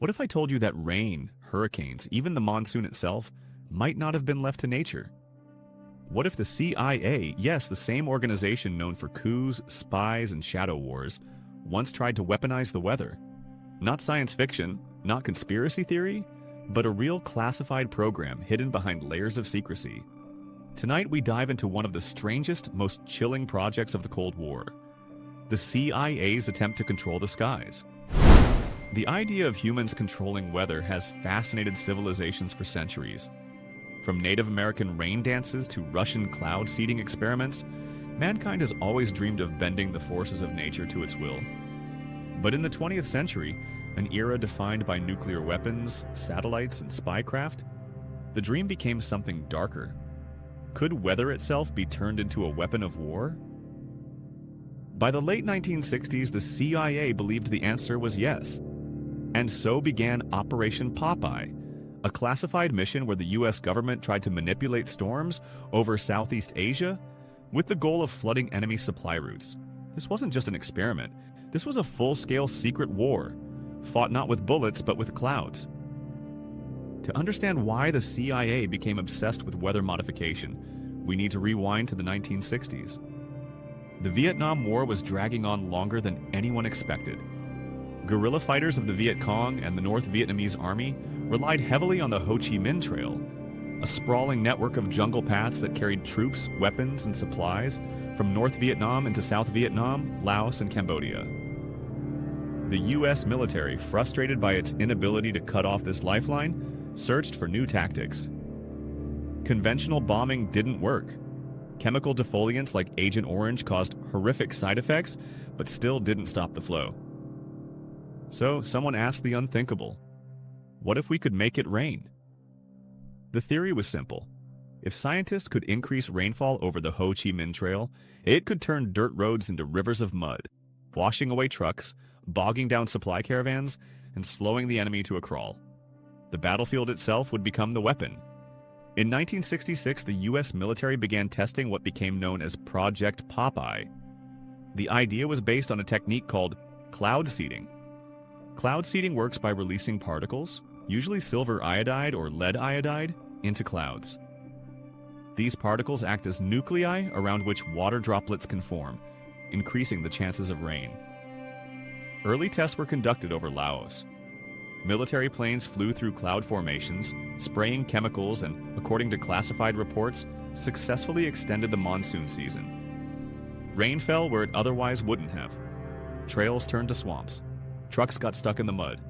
What if I told you that rain, hurricanes, even the monsoon itself, might not have been left to nature? What if the CIA, yes, the same organization known for coups, spies, and shadow wars, once tried to weaponize the weather? Not science fiction, not conspiracy theory, but a real classified program hidden behind layers of secrecy. Tonight we dive into one of the strangest, most chilling projects of the Cold War: the CIA's attempt to control the skies. The idea of humans controlling weather has fascinated civilizations for centuries. From Native American rain dances to Russian cloud seeding experiments, mankind has always dreamed of bending the forces of nature to its will. But in the 20th century, an era defined by nuclear weapons, satellites, and spycraft, the dream became something darker. Could weather itself be turned into a weapon of war? By the late 1960s, the CIA believed the answer was yes. And so began Operation Popeye, a classified mission where the US government tried to manipulate storms over Southeast Asia with the goal of flooding enemy supply routes. This wasn't just an experiment. This was a full-scale secret war, fought not with bullets but with clouds. To understand why the CIA became obsessed with weather modification, we need to rewind to the 1960s. The Vietnam War was dragging on longer than anyone expected. Guerrilla fighters of the Viet Cong and the North Vietnamese Army relied heavily on the Ho Chi Minh Trail, a sprawling network of jungle paths that carried troops, weapons, and supplies from North Vietnam into South Vietnam, Laos, and Cambodia. The US military, frustrated by its inability to cut off this lifeline, searched for new tactics. Conventional bombing didn't work. Chemical defoliants like Agent Orange caused horrific side effects, but still didn't stop the flow. So someone asked the unthinkable: what if we could make it rain? The theory was simple. If scientists could increase rainfall over the Ho Chi Minh Trail, it could turn dirt roads into rivers of mud, washing away trucks, bogging down supply caravans, and slowing the enemy to a crawl. The battlefield itself would become the weapon. In 1966, the US military began testing what became known as Project Popeye. The idea was based on a technique called cloud seeding. Cloud seeding works by releasing particles, usually silver iodide or lead iodide, into clouds. These particles act as nuclei around which water droplets can form, increasing the chances of rain. Early tests were conducted over Laos. Military planes flew through cloud formations, spraying chemicals and, according to classified reports, successfully extended the monsoon season. Rain fell where it otherwise wouldn't have. Trails turned to swamps. Trucks got stuck in the mud.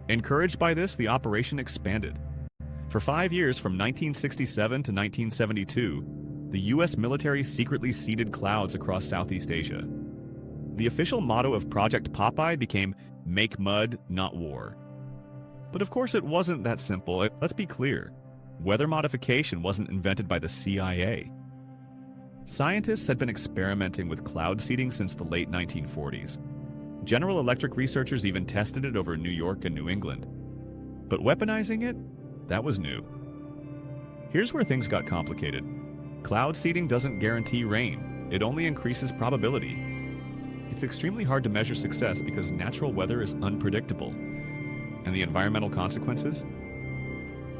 Encouraged by this, the operation expanded. For 5 years, from 1967 to 1972, the US military secretly seeded clouds across Southeast Asia. The official motto of Project Popeye became "Make mud, not war." But of course it wasn't that simple. Let's be clear. Weather modification wasn't invented by the CIA. Scientists had been experimenting with cloud seeding since the late 1940s. General Electric researchers even tested it over New York and New England. But weaponizing it? That was new. Here's where things got complicated. Cloud seeding doesn't guarantee rain. It only increases probability. It's extremely hard to measure success because natural weather is unpredictable. And the environmental consequences?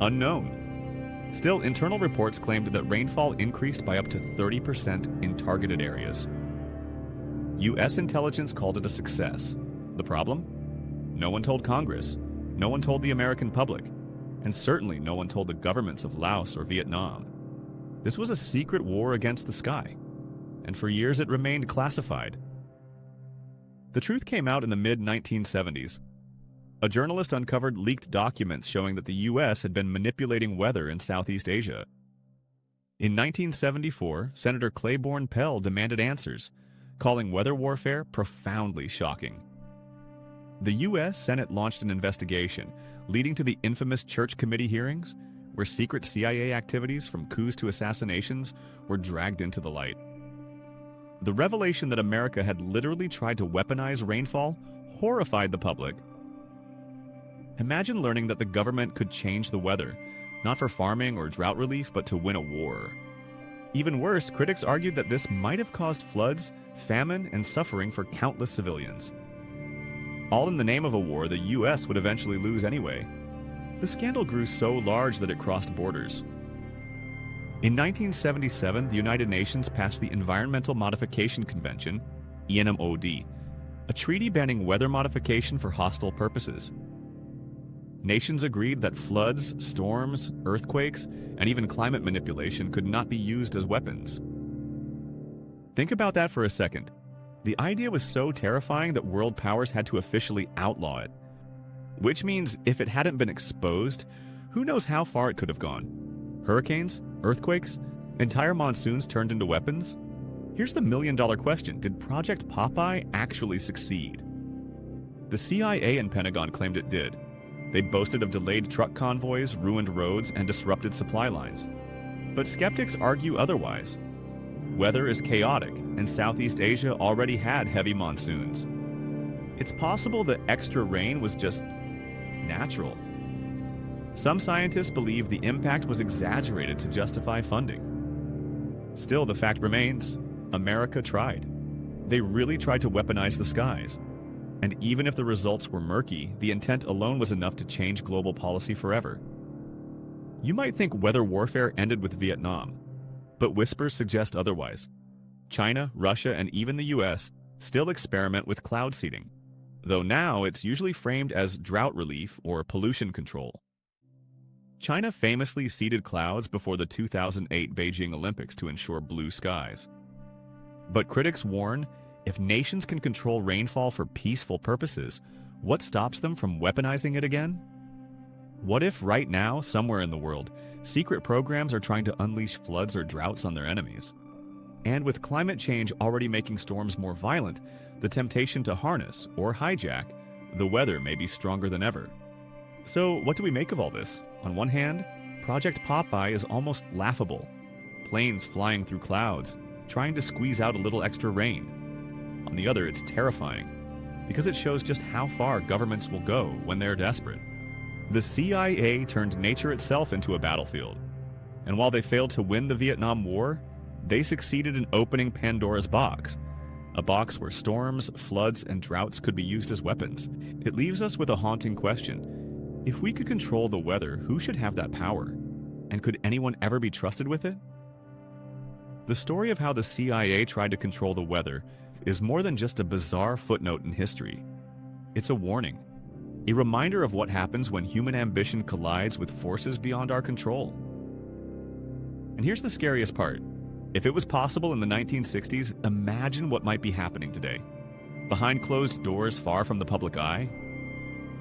Unknown. Still, internal reports claimed that rainfall increased by up to 30% in targeted areas. US intelligence called it a success. The problem? No one told Congress. No one told the American public. And certainly no one told the governments of Laos or Vietnam. This was a secret war against the sky. And for years it remained classified. The truth came out in the mid-1970s. A journalist uncovered leaked documents showing that the US had been manipulating weather in Southeast Asia. In 1974, Senator Claiborne Pell demanded answers, calling weather warfare profoundly shocking. The US Senate launched an investigation, leading to the infamous Church Committee hearings, where secret CIA activities from coups to assassinations were dragged into the light. The revelation that America had literally tried to weaponize rainfall horrified the public. Imagine learning that the government could change the weather, not for farming or drought relief, but to win a war. Even worse, critics argued that this might have caused floods, famine, and suffering for countless civilians. all in the name of a war the US would eventually lose anyway. The scandal grew so large that it crossed borders. In 1977, the United Nations passed the Environmental Modification Convention, ENMOD, a treaty banning weather modification for hostile purposes. Nations agreed that floods, storms, earthquakes, and even climate manipulation could not be used as weapons. Think about that for a second. The idea was so terrifying that world powers had to officially outlaw it. Which means if it hadn't been exposed, who knows how far it could have gone? Hurricanes? Earthquakes? Entire monsoons turned into weapons? Here's the million-dollar question: did Project Popeye actually succeed? The CIA and Pentagon claimed it did. They boasted of delayed truck convoys, ruined roads, and disrupted supply lines. But skeptics argue otherwise. Weather is chaotic, and Southeast Asia already had heavy monsoons. It's possible that extra rain was just natural. Some scientists believe the impact was exaggerated to justify funding. Still, the fact remains, America tried. They really tried to weaponize the skies. And even if the results were murky, the intent alone was enough to change global policy forever. You might think weather warfare ended with Vietnam, but whispers suggest otherwise. China, Russia, and even the US still experiment with cloud seeding, though now it's usually framed as drought relief or pollution control. China famously seeded clouds before the 2008 Beijing Olympics to ensure blue skies. But critics warn, if nations can control rainfall for peaceful purposes, what stops them from weaponizing it again? What if right now, somewhere in the world, secret programs are trying to unleash floods or droughts on their enemies? And with climate change already making storms more violent, the temptation to harness or hijack the weather may be stronger than ever. So what do we make of all this? On one hand, Project Popeye is almost laughable. Planes flying through clouds, trying to squeeze out a little extra rain. On the other, it's terrifying, because it shows just how far governments will go when they're desperate. The CIA turned nature itself into a battlefield. And while they failed to win the Vietnam War, they succeeded in opening Pandora's box. A box where storms, floods, and droughts could be used as weapons. It leaves us with a haunting question. If we could control the weather, who should have that power? And could anyone ever be trusted with it? The story of how the CIA tried to control the weather is more than just a bizarre footnote in history. It's a warning, a reminder of what happens when human ambition collides with forces beyond our control. And here's the scariest part. If it was possible in the 1960s, imagine what might be happening today. Behind closed doors, far from the public eye.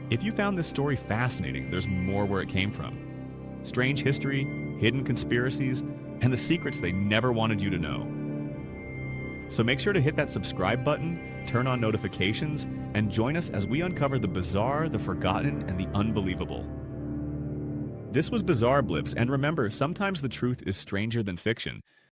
If you found this story fascinating, there's more where it came from. Strange history, hidden conspiracies, and the secrets they never wanted you to know. So make sure to hit that subscribe button, turn on notifications, and join us as we uncover the bizarre, the forgotten, and the unbelievable. This was Bizarre Blips, and remember, sometimes the truth is stranger than fiction.